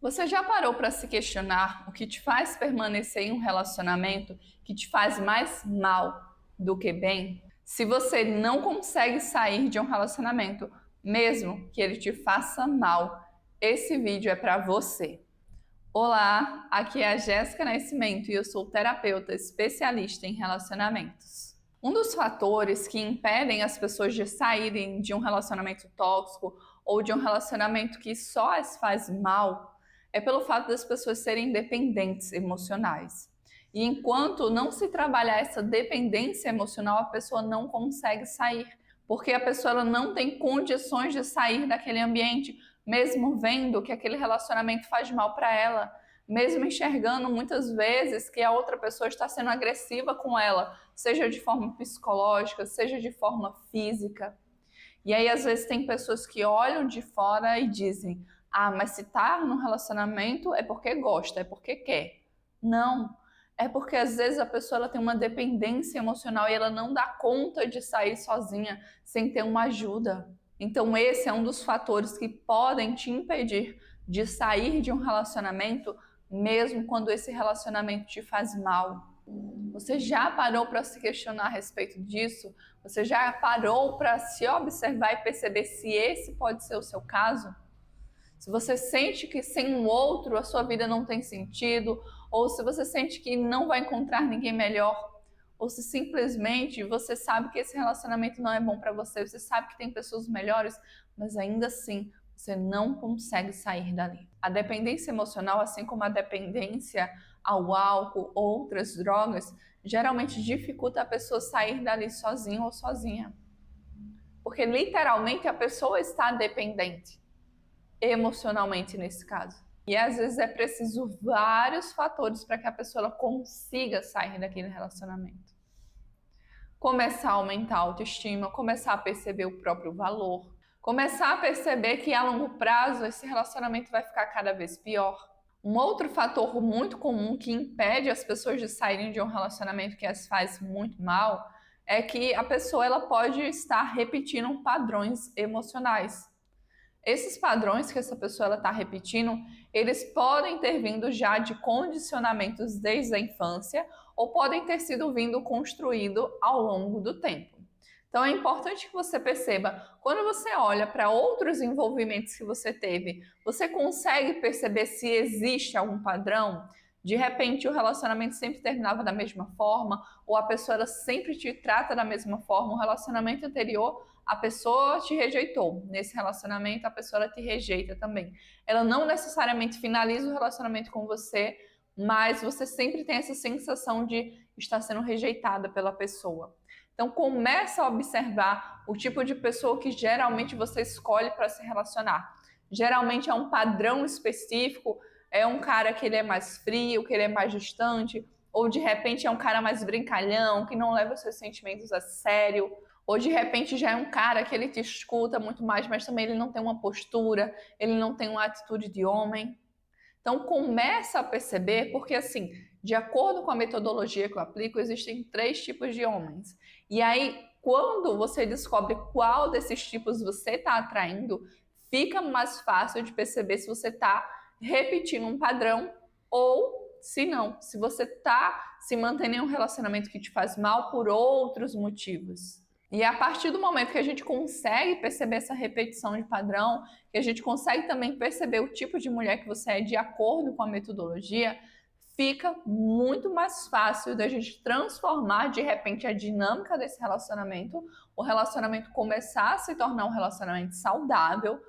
Você já parou para se questionar o que te faz permanecer em um relacionamento que te faz mais mal do que bem? Se você não consegue sair de um relacionamento, mesmo que ele te faça mal, esse vídeo é para você. Olá, aqui é a Jéssica Nascimento e eu sou terapeuta especialista em relacionamentos. Um dos fatores que impedem as pessoas de saírem de um relacionamento tóxico ou de um relacionamento que só as faz mal é pelo fato das pessoas serem dependentes emocionais. E enquanto não se trabalhar essa dependência emocional, a pessoa não consegue sair, porque a pessoa ela não tem condições de sair daquele ambiente, mesmo vendo que aquele relacionamento faz mal para ela, mesmo enxergando muitas vezes que a outra pessoa está sendo agressiva com ela, seja de forma psicológica, seja de forma física. E aí, às vezes, tem pessoas que olham de fora e dizem: ah, mas se tá num relacionamento é porque gosta, é porque quer. Não. É porque às vezes a pessoa ela tem uma dependência emocional e ela não dá conta de sair sozinha sem ter uma ajuda. Então, esse é um dos fatores que podem te impedir de sair de um relacionamento, mesmo quando esse relacionamento te faz mal. Você já parou para se questionar a respeito disso? Você já parou para se observar e perceber se esse pode ser o seu caso? Se você sente que sem um outro a sua vida não tem sentido, ou se você sente que não vai encontrar ninguém melhor, ou se simplesmente você sabe que esse relacionamento não é bom para você, você sabe que tem pessoas melhores, mas ainda assim você não consegue sair dali. A dependência emocional, assim como a dependência ao álcool ou outras drogas, geralmente dificulta a pessoa sair dali sozinha ou sozinha. Porque literalmente a pessoa está dependente emocionalmente nesse caso. E às vezes é preciso vários fatores para que a pessoa ela consiga sair daquele relacionamento. Começar a aumentar a autoestima, começar a perceber o próprio valor, começar a perceber que a longo prazo esse relacionamento vai ficar cada vez pior. Um outro fator muito comum que impede as pessoas de saírem de um relacionamento que as faz muito mal é que a pessoa ela pode estar repetindo padrões emocionais. Esses padrões que essa pessoa está repetindo, eles podem ter vindo já de condicionamentos desde a infância ou podem ter sido vindo construído ao longo do tempo. Então é importante que você perceba, quando você olha para outros envolvimentos que você teve, você consegue perceber se existe algum padrão? De repente o relacionamento sempre terminava da mesma forma, ou a pessoa ela sempre te trata da mesma forma, o relacionamento anterior a pessoa te rejeitou. Nesse relacionamento, a pessoa ela te rejeita também. Ela não necessariamente finaliza o relacionamento com você, mas você sempre tem essa sensação de estar sendo rejeitada pela pessoa. Então, começa a observar o tipo de pessoa que geralmente você escolhe para se relacionar. Geralmente é um padrão específico, é um cara que ele é mais frio, que ele é mais distante, ou de repente é um cara mais brincalhão, que não leva seus sentimentos a sério. Ou de repente já é um cara que ele te escuta muito mais, mas também ele não tem uma postura, ele não tem uma atitude de homem. Então começa a perceber, porque assim, de acordo com a metodologia que eu aplico, existem 3 tipos de homens. E aí, quando você descobre qual desses tipos você está atraindo, fica mais fácil de perceber se você está repetindo um padrão ou se não, se você está se mantendo em um relacionamento que te faz mal por outros motivos. E a partir do momento que a gente consegue perceber essa repetição de padrão, que a gente consegue também perceber o tipo de mulher que você é de acordo com a metodologia, fica muito mais fácil da gente transformar de repente a dinâmica desse relacionamento, o relacionamento começar a se tornar um relacionamento saudável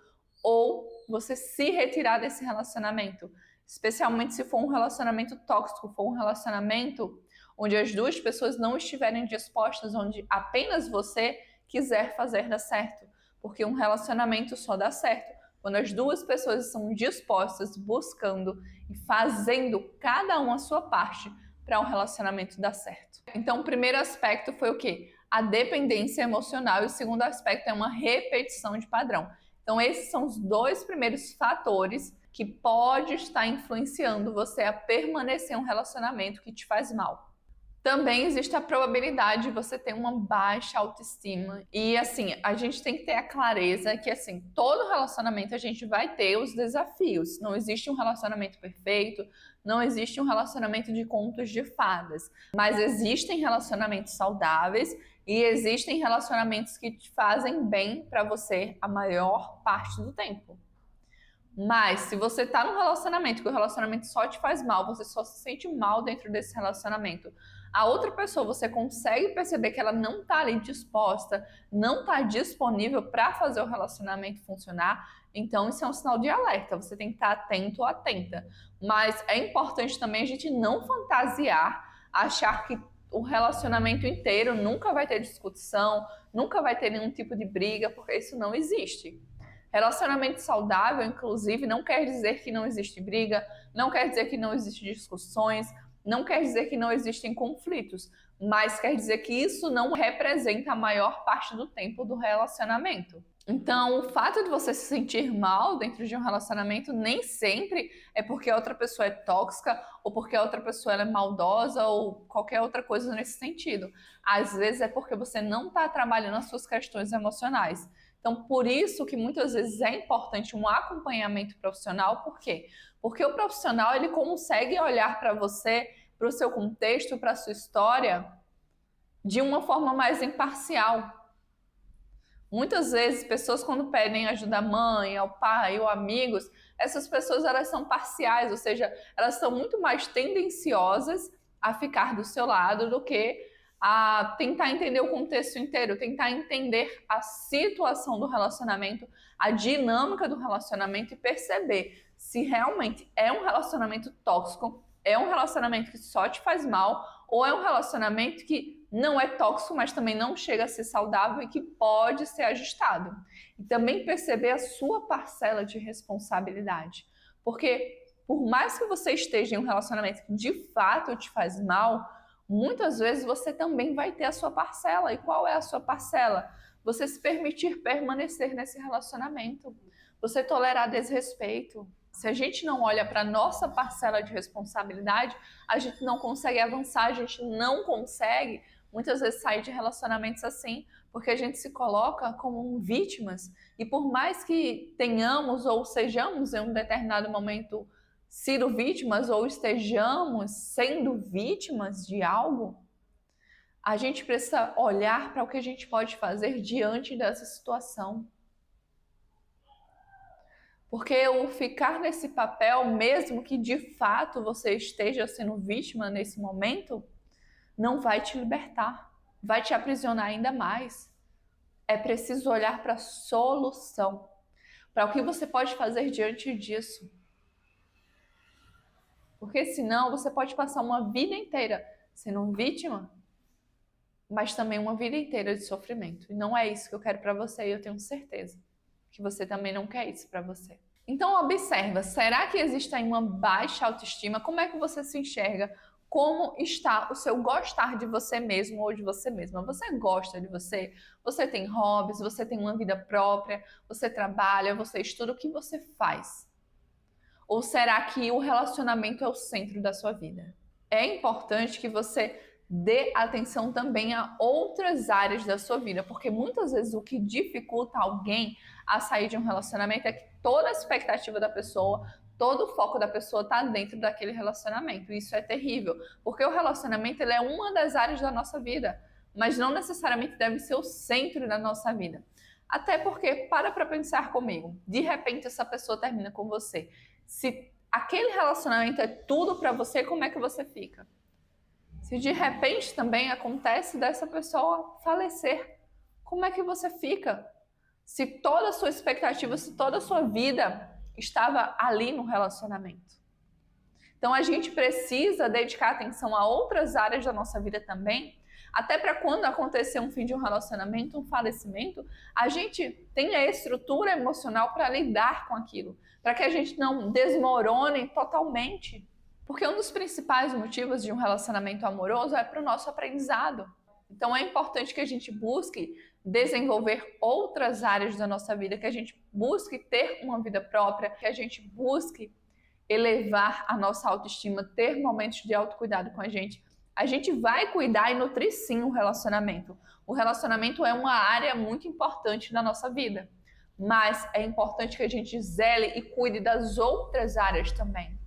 ou você se retirar desse relacionamento, especialmente se for um relacionamento tóxico, for um relacionamento onde as duas pessoas não estiverem dispostas, onde apenas você quiser fazer dar certo, porque um relacionamento só dá certo quando as duas pessoas estão dispostas, buscando e fazendo cada um a sua parte para um relacionamento dar certo. Então, o primeiro aspecto foi o quê? A dependência emocional e o segundo aspecto é uma repetição de padrão. Então, esses são os 2 primeiros fatores que pode estar influenciando você a permanecer em um relacionamento que te faz mal. Também existe a probabilidade de você ter uma baixa autoestima. E assim, a gente tem que ter a clareza que assim, todo relacionamento a gente vai ter os desafios. Não existe um relacionamento perfeito, não existe um relacionamento de contos de fadas, mas existem relacionamentos saudáveis e existem relacionamentos que te fazem bem para você a maior parte do tempo. Mas se você tá num relacionamento que o relacionamento só te faz mal, você só se sente mal dentro desse relacionamento, a outra pessoa você consegue perceber que ela não tá ali disposta, não tá disponível para fazer o relacionamento funcionar, então isso é um sinal de alerta, você tem que estar atento ou atenta. Mas é importante também a gente não fantasiar, achar que o relacionamento inteiro nunca vai ter discussão, nunca vai ter nenhum tipo de briga, porque isso não existe. Relacionamento saudável, inclusive, não quer dizer que não existe briga, não quer dizer que não existem discussões, não quer dizer que não existem conflitos, mas quer dizer que isso não representa a maior parte do tempo do relacionamento. Então, o fato de você se sentir mal dentro de um relacionamento nem sempre é porque a outra pessoa é tóxica ou porque a outra pessoa é maldosa ou qualquer outra coisa nesse sentido. Às vezes é porque você não está trabalhando as suas questões emocionais. Então, por isso que muitas vezes é importante um acompanhamento profissional. Por quê? Porque o profissional ele consegue olhar para você, para o seu contexto, para a sua história, de uma forma mais imparcial. Muitas vezes, pessoas quando pedem ajuda à mãe, ao pai ou amigos, essas pessoas elas são parciais, ou seja, elas são muito mais tendenciosas a ficar do seu lado do que a tentar entender o contexto inteiro, tentar entender a situação do relacionamento, a dinâmica do relacionamento e perceber se realmente é um relacionamento tóxico, é um relacionamento que só te faz mal ou é um relacionamento que não é tóxico, mas também não chega a ser saudável e que pode ser ajustado. E também perceber a sua parcela de responsabilidade. Porque por mais que você esteja em um relacionamento que de fato te faz mal, muitas vezes você também vai ter a sua parcela. E qual é a sua parcela? Você se permitir permanecer nesse relacionamento. Você tolerar desrespeito. Se a gente não olha para a nossa parcela de responsabilidade, a gente não consegue avançar, a gente não consegue muitas vezes sair de relacionamentos assim, porque a gente se coloca como vítimas. E por mais que tenhamos ou sejamos em um determinado momento sido vítimas ou estejamos sendo vítimas de algo, a gente precisa olhar para o que a gente pode fazer diante dessa situação. Porque o ficar nesse papel, mesmo que de fato você esteja sendo vítima nesse momento, não vai te libertar, vai te aprisionar ainda mais. É preciso olhar para a solução, para o que você pode fazer diante disso. Porque senão você pode passar uma vida inteira sendo vítima, mas também uma vida inteira de sofrimento. E não é isso que eu quero para você e eu tenho certeza que você também não quer isso para você. Então observa, será que existe aí uma baixa autoestima? Como é que você se enxerga? Como está o seu gostar de você mesmo ou de você mesma? Você gosta de você? Você tem hobbies? Você tem uma vida própria? Você trabalha? Você estuda? O que você faz? Ou será que o relacionamento é o centro da sua vida? É importante que você dê atenção também a outras áreas da sua vida, porque muitas vezes o que dificulta alguém a sair de um relacionamento é que toda a expectativa da pessoa, todo o foco da pessoa está dentro daquele relacionamento. E isso é terrível, porque o relacionamento ele é uma das áreas da nossa vida, mas não necessariamente deve ser o centro da nossa vida. Até porque, para pensar comigo, de repente essa pessoa termina com você. Se aquele relacionamento é tudo para você, como é que você fica? Se de repente também acontece dessa pessoa falecer, como é que você fica? Se toda a sua expectativa, se toda a sua vida estava ali no relacionamento. Então a gente precisa dedicar atenção a outras áreas da nossa vida também, até para quando acontecer um fim de um relacionamento, um falecimento, a gente tenha a estrutura emocional para lidar com aquilo, para que a gente não desmorone totalmente. Porque um dos principais motivos de um relacionamento amoroso é para o nosso aprendizado. Então é importante que a gente busque desenvolver outras áreas da nossa vida, que a gente busque ter uma vida própria, que a gente busque elevar a nossa autoestima, ter momentos de autocuidado com a gente, A gente vai cuidar e nutrir sim o relacionamento. O relacionamento é uma área muito importante da nossa vida, mas é importante que a gente zele e cuide das outras áreas também.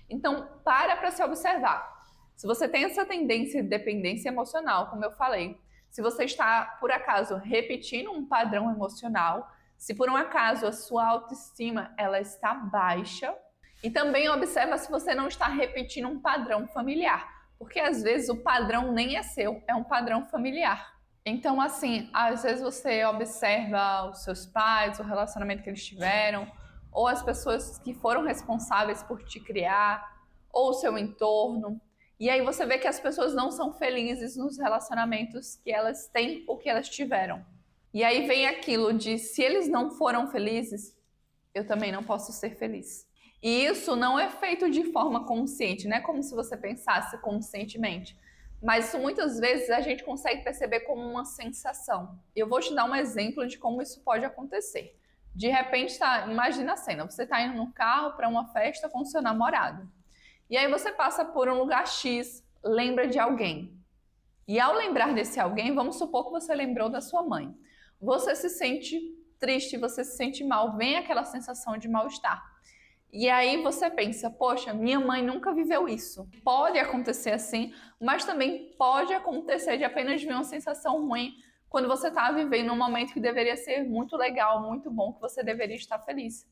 Então, para se observar. Se você tem essa tendência de dependência emocional, como eu falei, se você está, por acaso, repetindo um padrão emocional, se por um acaso a sua autoestima ela está baixa, e também observa se você não está repetindo um padrão familiar, porque às vezes o padrão nem é seu, é um padrão familiar. Então, assim, às vezes você observa os seus pais, o relacionamento que eles tiveram, ou as pessoas que foram responsáveis por te criar, ou o seu entorno. E aí você vê que as pessoas não são felizes nos relacionamentos que elas têm ou que elas tiveram. E aí vem aquilo de se eles não foram felizes, eu também não posso ser feliz. E isso não é feito de forma consciente, não é como se você pensasse conscientemente. Mas isso muitas vezes a gente consegue perceber como uma sensação. Eu vou te dar um exemplo de como isso pode acontecer. De repente, imagina a cena, você está indo no carro para uma festa com seu namorado. E aí você passa por um lugar X, lembra de alguém. E ao lembrar desse alguém, vamos supor que você lembrou da sua mãe. Você se sente triste, você se sente mal, vem aquela sensação de mal-estar. E aí você pensa, poxa, minha mãe nunca viveu isso. Pode acontecer assim, mas também pode acontecer de apenas vir uma sensação ruim quando você está vivendo um momento que deveria ser muito legal, muito bom, que você deveria estar feliz.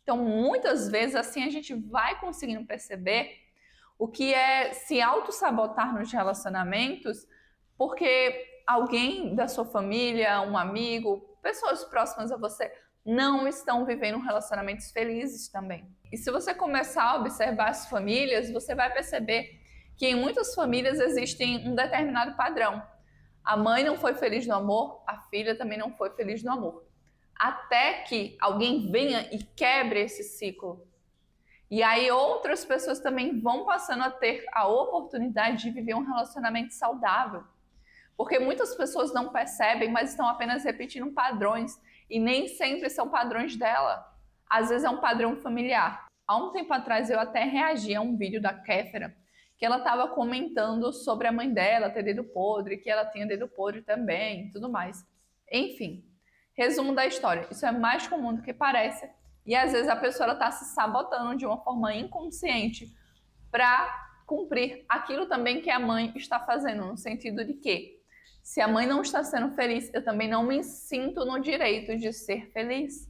Então, muitas vezes, assim, a gente vai conseguindo perceber o que é se auto-sabotar nos relacionamentos, porque alguém da sua família, um amigo, pessoas próximas a você, não estão vivendo relacionamentos felizes também. E se você começar a observar as famílias, você vai perceber que em muitas famílias existe um determinado padrão. A mãe não foi feliz no amor, a filha também não foi feliz no amor. Até que alguém venha e quebre esse ciclo. E aí outras pessoas também vão passando a ter a oportunidade de viver um relacionamento saudável. Porque muitas pessoas não percebem, mas estão apenas repetindo padrões. E nem sempre são padrões dela. Às vezes é um padrão familiar. Há um tempo atrás eu até reagi a um vídeo da Kéfera, que ela estava comentando sobre a mãe dela ter dedo podre, que ela tinha dedo podre também e tudo mais. Enfim, resumo da história. Isso é mais comum do que parece. E às vezes a pessoa está se sabotando de uma forma inconsciente para cumprir aquilo também que a mãe está fazendo, no sentido de que se a mãe não está sendo feliz, eu também não me sinto no direito de ser feliz.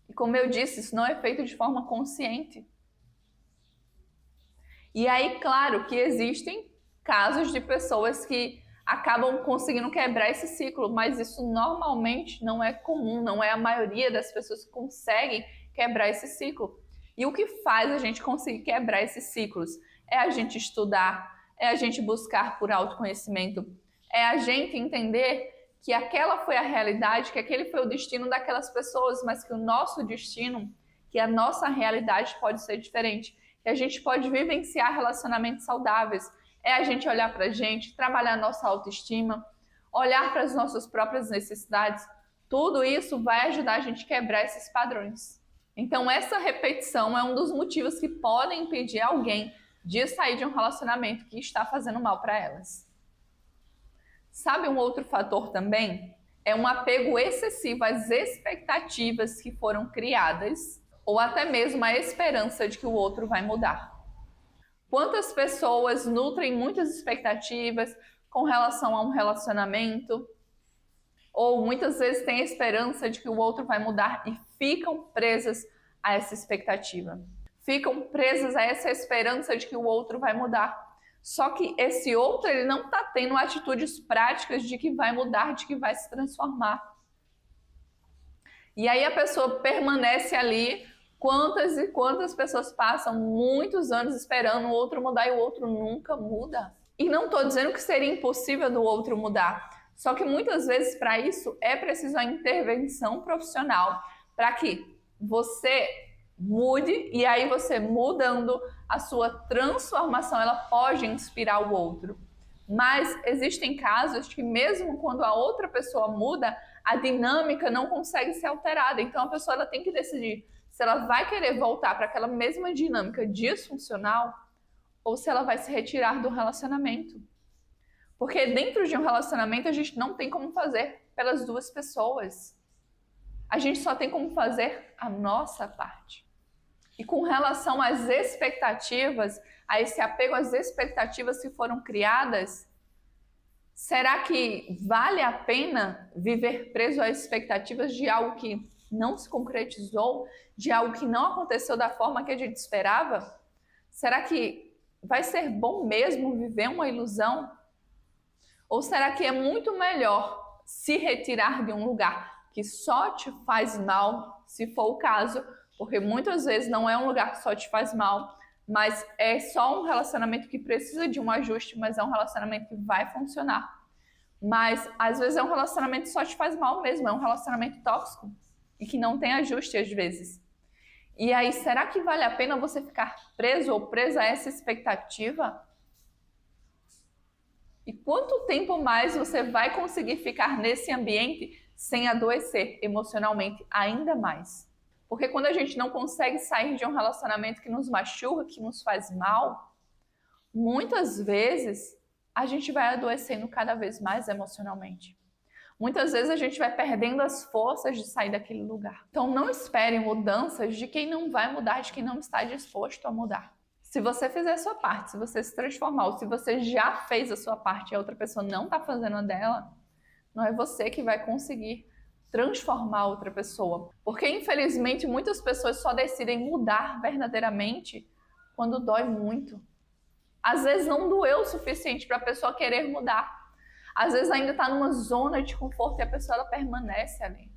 E como eu disse, isso não é feito de forma consciente. E aí, claro que existem casos de pessoas que acabam conseguindo quebrar esse ciclo, mas isso normalmente não é comum, não é a maioria das pessoas que conseguem quebrar esse ciclo. E o que faz a gente conseguir quebrar esses ciclos é a gente estudar, é a gente buscar por autoconhecimento, é a gente entender que aquela foi a realidade, que aquele foi o destino daquelas pessoas, mas que o nosso destino, que a nossa realidade pode ser diferente, que a gente pode vivenciar relacionamentos saudáveis. É a gente olhar para a gente, trabalhar a nossa autoestima, olhar para as nossas próprias necessidades. Tudo isso vai ajudar a gente a quebrar esses padrões. Então, essa repetição é um dos motivos que podem impedir alguém de sair de um relacionamento que está fazendo mal para elas. Sabe um outro fator também? É um apego excessivo às expectativas que foram criadas ou até mesmo a esperança de que o outro vai mudar. Quantas pessoas nutrem muitas expectativas com relação a um relacionamento ou muitas vezes têm a esperança de que o outro vai mudar e ficam presas a essa expectativa. Ficam presas a essa esperança de que o outro vai mudar. Só que esse outro, ele não está tendo atitudes práticas de que vai mudar, de que vai se transformar. E aí a pessoa permanece ali, quantas e quantas pessoas passam muitos anos esperando o outro mudar e o outro nunca muda. E não estou dizendo que seria impossível do outro mudar, só que muitas vezes para isso é preciso a intervenção profissional para que você mude, e aí você mudando, a sua transformação ela pode inspirar o outro. Mas existem casos que mesmo quando a outra pessoa muda, a dinâmica não consegue ser alterada. Então a pessoa ela tem que decidir se ela vai querer voltar para aquela mesma dinâmica disfuncional ou se ela vai se retirar do relacionamento. Porque dentro de um relacionamento a gente não tem como fazer pelas duas pessoas. A gente só tem como fazer a nossa parte. E com relação às expectativas, a esse apego às expectativas que foram criadas, será que vale a pena viver preso às expectativas de algo que não se concretizou, de algo que não aconteceu da forma que a gente esperava? Será que vai ser bom mesmo viver uma ilusão? Ou será que é muito melhor se retirar de um lugar que só te faz mal, se for o caso, porque muitas vezes não é um lugar que só te faz mal, mas é só um relacionamento que precisa de um ajuste, mas é um relacionamento que vai funcionar. Mas às vezes é um relacionamento que só te faz mal mesmo, é um relacionamento tóxico e que não tem ajuste às vezes. E aí, será que vale a pena você ficar preso ou presa a essa expectativa? E quanto tempo mais você vai conseguir ficar nesse ambiente sem adoecer emocionalmente ainda mais? Porque quando a gente não consegue sair de um relacionamento que nos machuca, que nos faz mal, muitas vezes a gente vai adoecendo cada vez mais emocionalmente. Muitas vezes a gente vai perdendo as forças de sair daquele lugar. Então não espere mudanças de quem não vai mudar, de quem não está disposto a mudar. Se você fizer a sua parte, se você se transformar, ou se você já fez a sua parte e a outra pessoa não está fazendo a dela, não é você que vai conseguir transformar a outra pessoa. Porque, infelizmente, muitas pessoas só decidem mudar verdadeiramente quando dói muito. Às vezes não doeu o suficiente para a pessoa querer mudar. Às vezes ainda está numa zona de conforto e a pessoa ela permanece ali.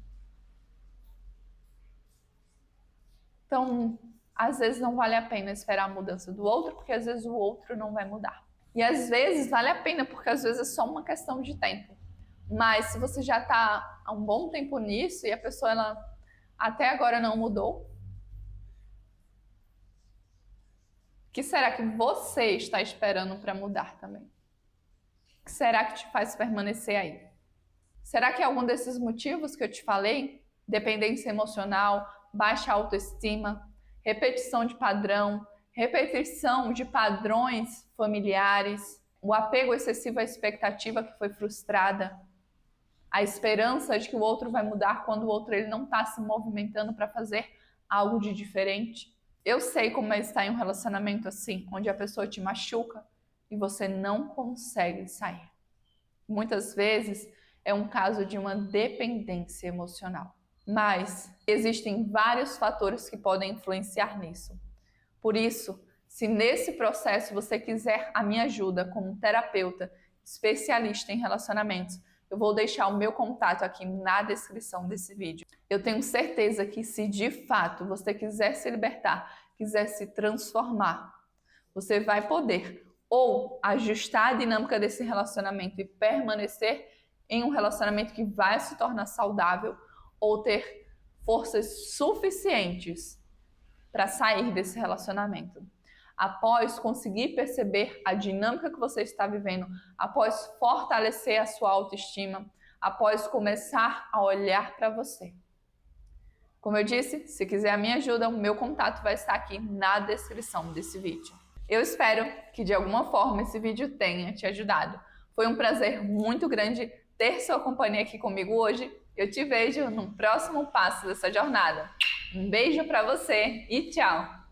Então, às vezes não vale a pena esperar a mudança do outro, porque às vezes o outro não vai mudar. E às vezes vale a pena, porque às vezes é só uma questão de tempo. Mas se você já está há um bom tempo nisso e a pessoa ela até agora não mudou, o que será que você está esperando para mudar também? O que será que te faz permanecer aí? Será que é algum desses motivos que eu te falei? Dependência emocional, baixa autoestima, repetição de padrão, repetição de padrões familiares, o apego excessivo à expectativa que foi frustrada, a esperança de que o outro vai mudar quando o outro ele não está se movimentando para fazer algo de diferente. Eu sei como é estar em um relacionamento assim, onde a pessoa te machuca e você não consegue sair. Muitas vezes é um caso de uma dependência emocional. Mas existem vários fatores que podem influenciar nisso. Por isso, se nesse processo você quiser a minha ajuda como terapeuta especialista em relacionamentos, eu vou deixar o meu contato aqui na descrição desse vídeo. Eu tenho certeza que se de fato você quiser se libertar, quiser se transformar, você vai poder ou ajustar a dinâmica desse relacionamento e permanecer em um relacionamento que vai se tornar saudável, ou ter forças suficientes para sair desse relacionamento. Após conseguir perceber a dinâmica que você está vivendo, após fortalecer a sua autoestima, após começar a olhar para você. Como eu disse, se quiser a minha ajuda, o meu contato vai estar aqui na descrição desse vídeo. Eu espero que de alguma forma esse vídeo tenha te ajudado. Foi um prazer muito grande ter sua companhia aqui comigo hoje. Eu te vejo no próximo passo dessa jornada. Um beijo para você e tchau!